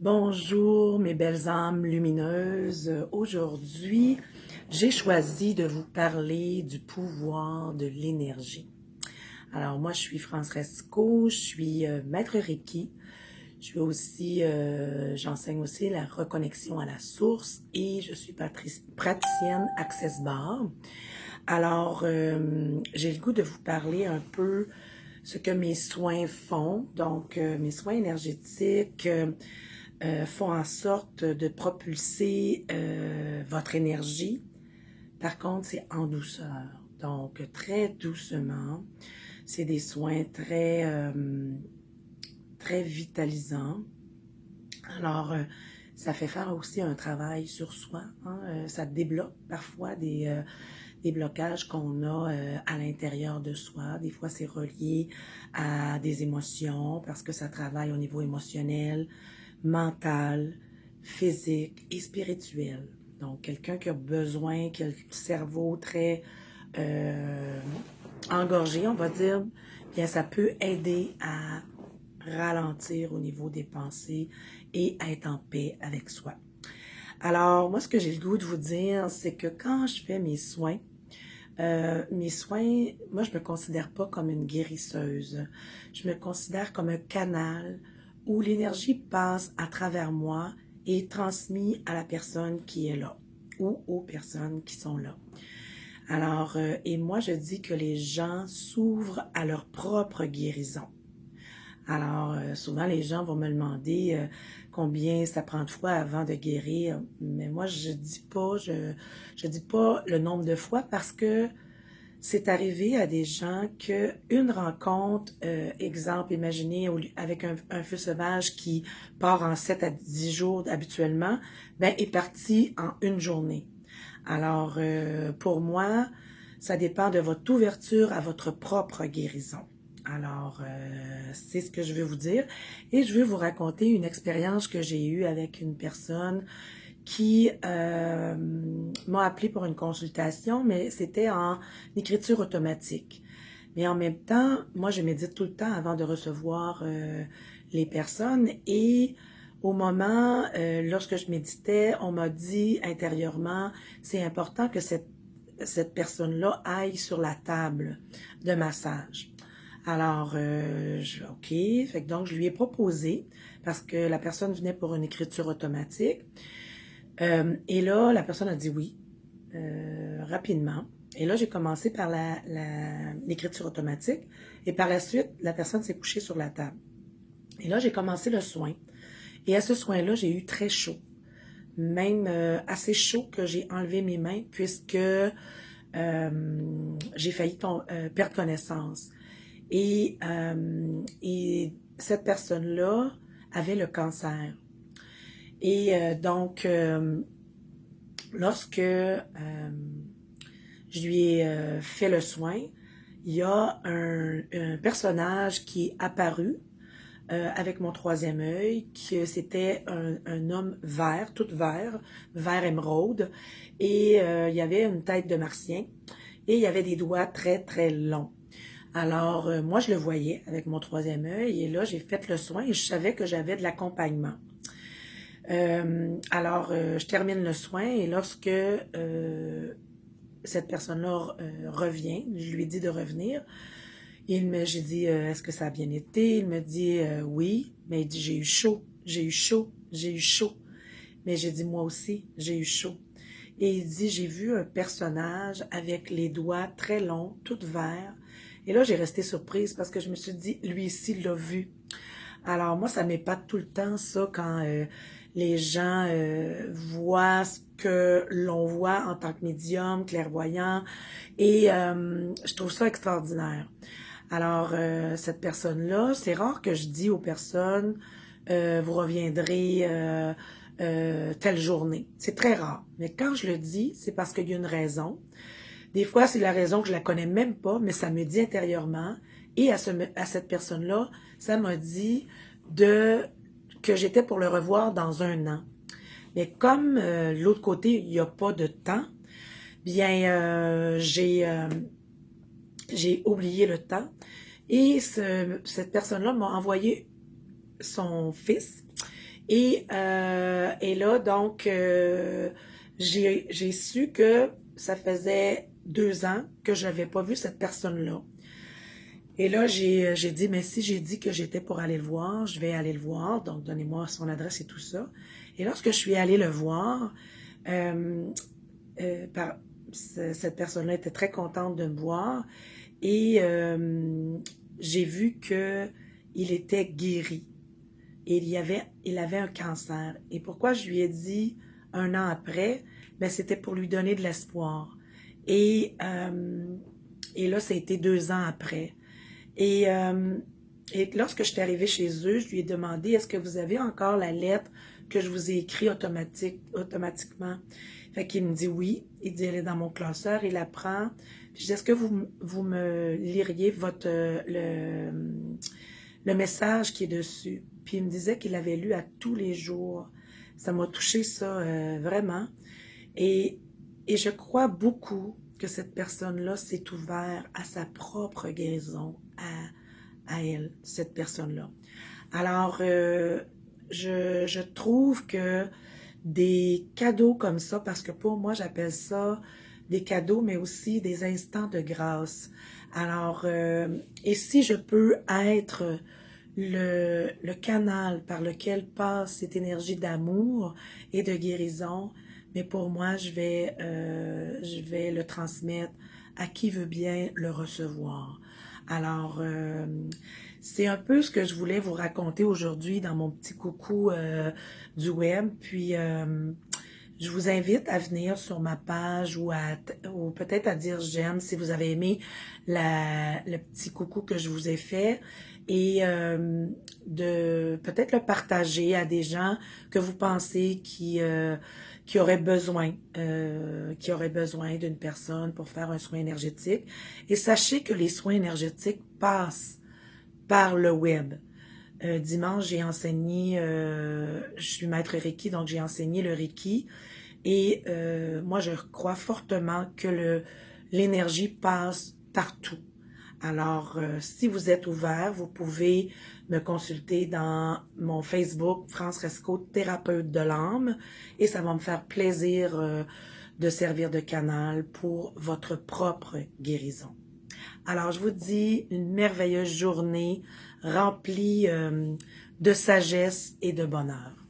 Bonjour mes belles âmes lumineuses. Aujourd'hui, j'ai choisi de vous parler du pouvoir de l'énergie. Alors moi, je suis France Resco, je suis maître Reiki. Je suis aussi, j'enseigne aussi la reconnexion à la source et je suis praticienne Access Bar. Alors, j'ai le goût de vous parler un peu ce que mes soins font. Donc, mes soins énergétiques font en sorte de propulser votre énergie. Par contre, c'est en douceur. Donc, très doucement. C'est des soins très vitalisants. Alors, ça fait faire aussi un travail sur soi. Hein? Ça débloque parfois des blocages qu'on a à l'intérieur de soi. Des fois, c'est relié à des émotions parce que ça travaille au niveau émotionnel, mental, physique et spirituel. Donc, quelqu'un qui a besoin, qui a le cerveau très engorgé, on va dire, bien, ça peut aider à ralentir au niveau des pensées et à être en paix avec soi. Alors, moi, ce que j'ai le goût de vous dire, c'est que quand je fais mes soins, moi, je me considère pas comme une guérisseuse. Je me considère comme un canal où l'énergie passe à travers moi et est transmise à la personne qui est là ou aux personnes qui sont là. Alors, et moi, je dis que les gens s'ouvrent à leur propre guérison. Alors, souvent, les gens vont me demander combien ça prend de fois avant de guérir. Mais moi, je dis pas le nombre de fois parce que c'est arrivé à des gens qu'une rencontre, exemple, imaginez avec un feu sauvage qui part en 7 à 10 jours habituellement, ben, est parti en une journée. Alors, pour moi, ça dépend de votre ouverture à votre propre guérison. Alors, c'est ce que je veux vous dire. Et je veux vous raconter une expérience que j'ai eue avec une personne qui m'a appelé pour une consultation, mais c'était en écriture automatique. Mais en même temps, moi, je médite tout le temps avant de recevoir les personnes et au moment, lorsque je méditais, on m'a dit intérieurement, c'est important que cette personne-là aille sur la table de massage. Alors, OK, fait que donc je lui ai proposé, parce que la personne venait pour une écriture automatique, et là, la personne a dit oui, rapidement. Et là, j'ai commencé par l'écriture automatique, et par la suite, la personne s'est couchée sur la table. Et là, j'ai commencé le soin. Et à ce soin-là, j'ai eu très chaud. Même assez chaud que j'ai enlevé mes mains, puisque j'ai failli perdre connaissance. Et cette personne-là avait le cancer. Et donc, lorsque je lui ai fait le soin, il y a un personnage qui est apparu avec mon troisième œil, que c'était un homme vert, tout vert, vert émeraude, et il y avait une tête de martien, et il y avait des doigts très, très longs. Alors, moi, je le voyais avec mon troisième œil, et là, j'ai fait le soin, et je savais que j'avais de l'accompagnement. Alors, je termine le soin, et lorsque cette personne-là revient, je lui dis de revenir, j'ai dit, est-ce que ça a bien été? Il me dit, oui, mais il dit, j'ai eu chaud, j'ai eu chaud, j'ai eu chaud. Mais j'ai dit, moi aussi, j'ai eu chaud. Et il dit, j'ai vu un personnage avec les doigts très longs, tout verts. Et là, j'ai resté surprise parce que je me suis dit, lui ici l'a vu. Alors moi, ça m'épate tout le temps, ça, quand les gens voient ce que l'on voit en tant que médium, clairvoyant, et je trouve ça extraordinaire. Alors, cette personne-là, c'est rare que je dis aux personnes, vous reviendrez telle journée. C'est très rare. Mais quand je le dis, c'est parce qu'il y a une raison. Des fois, c'est la raison que je la connais même pas, mais ça me dit intérieurement. Et à cette personne-là, ça m'a dit que j'étais pour le revoir dans un an. Mais comme l'autre côté, il n'y a pas de temps, bien, j'ai oublié le temps. Et cette personne-là m'a envoyé son fils. Et là, donc, j'ai su que ça faisait 2 ans que je n'avais pas vu cette personne-là. Et là, j'ai dit, mais si j'ai dit que j'étais pour aller le voir, je vais aller le voir. Donc, donnez-moi son adresse et tout ça. Et lorsque je suis allée le voir, euh, cette personne-là était très contente de me voir. Et j'ai vu que il était guéri. Et il avait un cancer. Et pourquoi je lui ai dit 1 an après? Ben, c'était pour lui donner de l'espoir. Et, et là, ça a été 2 ans après. Et, lorsque je suis arrivée chez eux, je lui ai demandé, est-ce que vous avez encore la lettre que je vous ai écrite automatiquement? Fait qu'il me dit oui. Il dit, elle est dans mon classeur, il la prend. Puis je dis, est-ce que vous me liriez le message qui est dessus? Puis il me disait qu'il l'avait lu à tous les jours. Ça m'a touché ça, vraiment. Et je crois beaucoup que cette personne-là s'est ouverte à sa propre guérison, à elle, cette personne-là. Alors, je trouve que des cadeaux comme ça, parce que pour moi, j'appelle ça des cadeaux, mais aussi des instants de grâce. Alors, et si je peux être le canal par lequel passe cette énergie d'amour et de guérison, mais pour moi, je vais le transmettre à qui veut bien le recevoir. Alors, c'est un peu ce que je voulais vous raconter aujourd'hui dans mon petit coucou du web. Puis, je vous invite à venir sur ma page ou peut-être à dire j'aime si vous avez aimé le petit coucou que je vous ai fait et de peut-être le partager à des gens que vous pensez qui auraient besoin d'une personne pour faire un soin énergétique. Et sachez que les soins énergétiques passent par le web. Dimanche, j'ai enseigné, je suis maître Reiki, donc j'ai enseigné le Reiki. Et moi, je crois fortement que l'énergie passe partout. Alors, si vous êtes ouvert, vous pouvez me consulter dans mon Facebook, France Resco, thérapeute de l'âme, et ça va me faire plaisir de servir de canal pour votre propre guérison. Alors, je vous dis une merveilleuse journée remplie de sagesse et de bonheur.